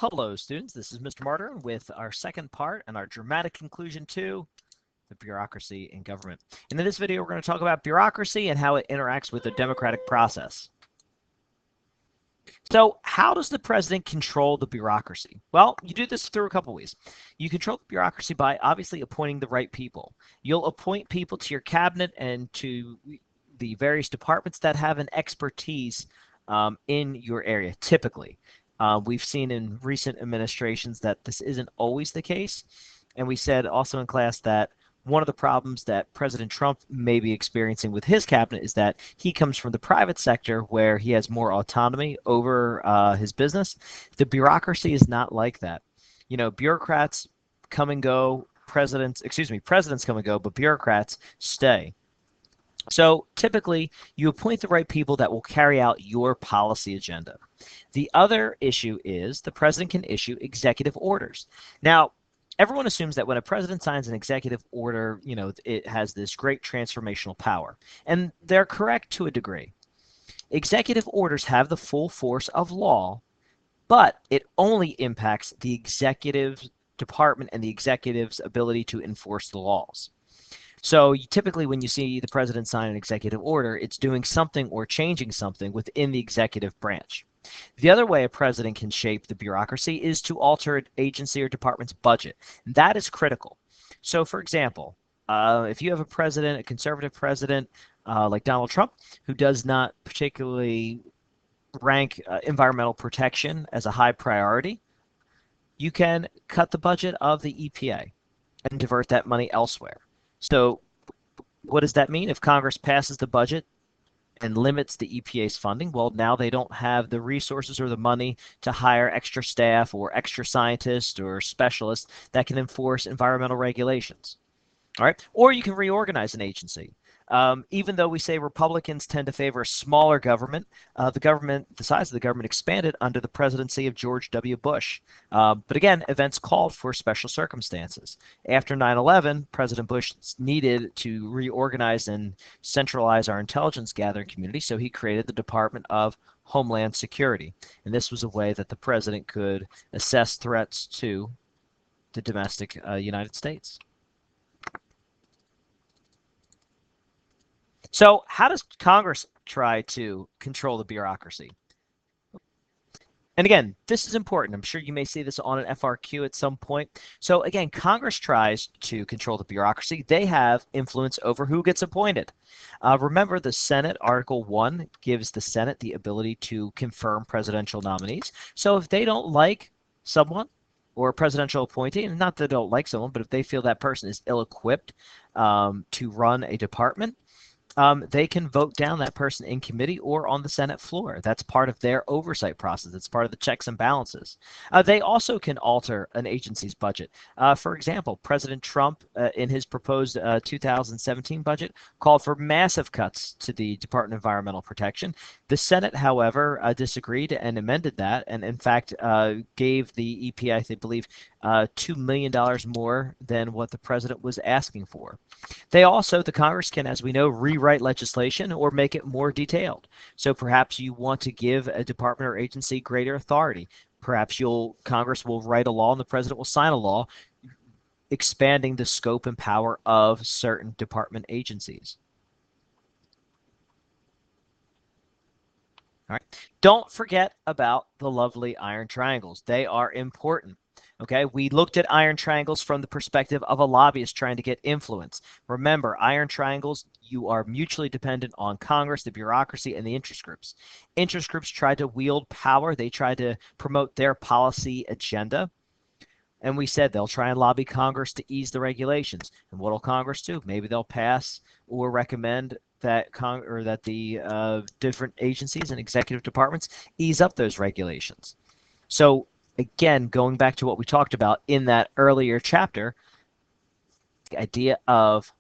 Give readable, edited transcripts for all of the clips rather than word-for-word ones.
Hello, students. This is Mr. Martyr with our second part and our dramatic conclusion to the bureaucracy in government. And in this video, we're going to talk about bureaucracy and how it interacts with the democratic process. So how does the president control the bureaucracy? Well, you do this through a couple ways. You control the bureaucracy by obviously appointing the right people. You'll appoint people to your cabinet and to the various departments that have an expertise in your area, typically. We've seen in recent administrations that this isn't always the case. And we said also in class that one of the problems that President Trump may be experiencing with his cabinet is that he comes from the private sector where he has more autonomy over his business. The bureaucracy is not like that. You know, bureaucrats come and go, presidents come and go, but bureaucrats stay. So typically, you appoint the right people that will carry out your policy agenda. The other issue is the president can issue executive orders. Now, everyone assumes that when a president signs an executive order, you know, it has this great transformational power. And they're correct to a degree. Executive orders have the full force of law, but it only impacts the executive department and the executive's ability to enforce the laws. So typically when you see the president sign an executive order, it's doing something or changing something within the executive branch. The other way a president can shape the bureaucracy is to alter an agency or department's budget. That is critical. So for example, if you have a president, a conservative president like Donald Trump, who does not particularly rank environmental protection as a high priority, you can cut the budget of the EPA and divert that money elsewhere. So what does that mean? If Congress passes the budget and limits the EPA's funding, well, now they don't have the resources or the money to hire extra staff or extra scientists or specialists that can enforce environmental regulations. All right. Or you can reorganize an agency. Even though we say Republicans tend to favor a smaller government, the size of the government expanded under the presidency of George W. Bush. But again, events called for special circumstances. After 9/11, President Bush needed to reorganize and centralize our intelligence gathering community, so he created the Department of Homeland Security. And this was a way that the president could assess threats to the domestic United States. So how does Congress try to control the bureaucracy? And again, this is important. I'm sure you may see this on an FRQ at some point. So again, Congress tries to control the bureaucracy. They have influence over who gets appointed. Remember, the Senate, Article 1, gives the Senate the ability to confirm presidential nominees. So if they don't like someone or a presidential appointee, and not that they don't like someone, but if they feel that person is ill-equipped to run a department, they can vote down that person in committee or on the Senate floor. That's part of their oversight process. It's part of the checks and balances. They also can alter an agency's budget. For example, President Trump, in his proposed 2017 budget, called for massive cuts to the Department of Environmental Protection. The Senate, however, disagreed and amended that, and in fact gave the EPA, I believe, $2 million more than what the president was asking for. The Congress can, as we know, rewrite legislation or make it more detailed. So perhaps you want to give a department or agency greater authority. Perhaps Congress will write a law and the president will sign a law expanding the scope and power of certain department agencies. All right. Don't forget about the lovely iron triangles. They are important. Okay, we looked at iron triangles from the perspective of a lobbyist trying to get influence. Remember, iron triangles, you are mutually dependent on Congress, the bureaucracy, and the interest groups. Interest groups try to wield power. They try to promote their policy agenda. And we said they'll try and lobby Congress to ease the regulations. And what will Congress do? Maybe they'll pass or recommend that the different agencies and executive departments ease up those regulations. So again, going back to what we talked about in that earlier chapter, the idea of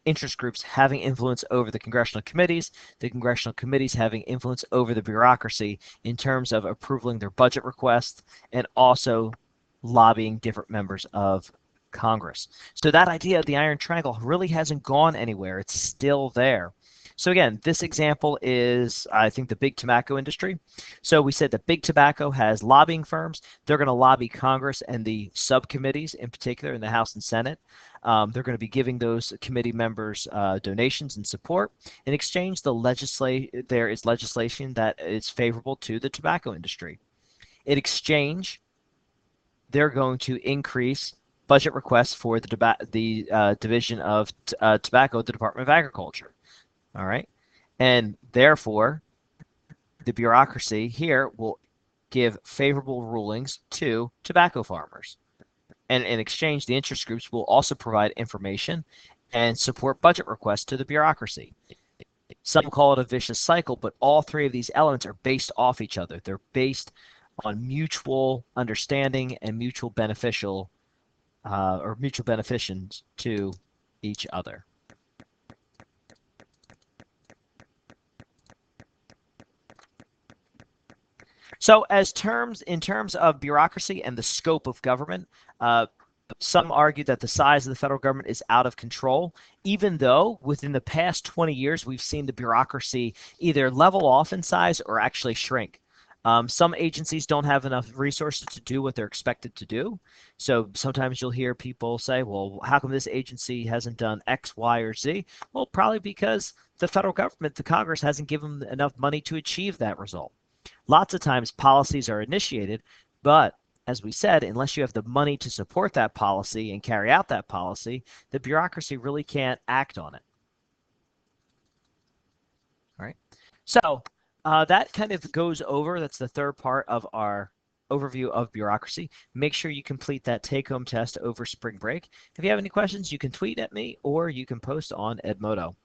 interest groups having influence over the congressional committees, the congressional committees having influence over the bureaucracy in terms of approving their budget requests and also lobbying different members of Congress. So that idea of the iron triangle really hasn't gone anywhere. It's still there. So again, this example is, I think, the big tobacco industry. So we said that big tobacco has lobbying firms. They're going to lobby Congress and the subcommittees, in particular in the House and Senate. They're going to be giving those committee members donations and support. In exchange, there is legislation that is favorable to the tobacco industry. In exchange, they're going to increase budget requests for the Division of Tobacco, the Department of Agriculture. All right. And therefore, the bureaucracy here will give favorable rulings to tobacco farmers. And in exchange, the interest groups will also provide information and support budget requests to the bureaucracy. Some call it a vicious cycle, but all three of these elements are based off each other. They're based on mutual understanding and mutual beneficial or mutual beneficence to each other. So, in terms of bureaucracy and the scope of government, some argue that the size of the federal government is out of control, even though within the past 20 years we've seen the bureaucracy either level off in size or actually shrink. Some agencies don't have enough resources to do what they're expected to do. So sometimes you'll hear people say, well, how come this agency hasn't done X, Y, or Z? Well, probably because the federal government, the Congress, hasn't given them enough money to achieve that result. Lots of times policies are initiated, but as we said, unless you have the money to support that policy and carry out that policy, the bureaucracy really can't act on it. All right. So that kind of goes over. That's the third part of our overview of bureaucracy. Make sure you complete that take-home test over spring break. If you have any questions, you can tweet at me or you can post on Edmodo.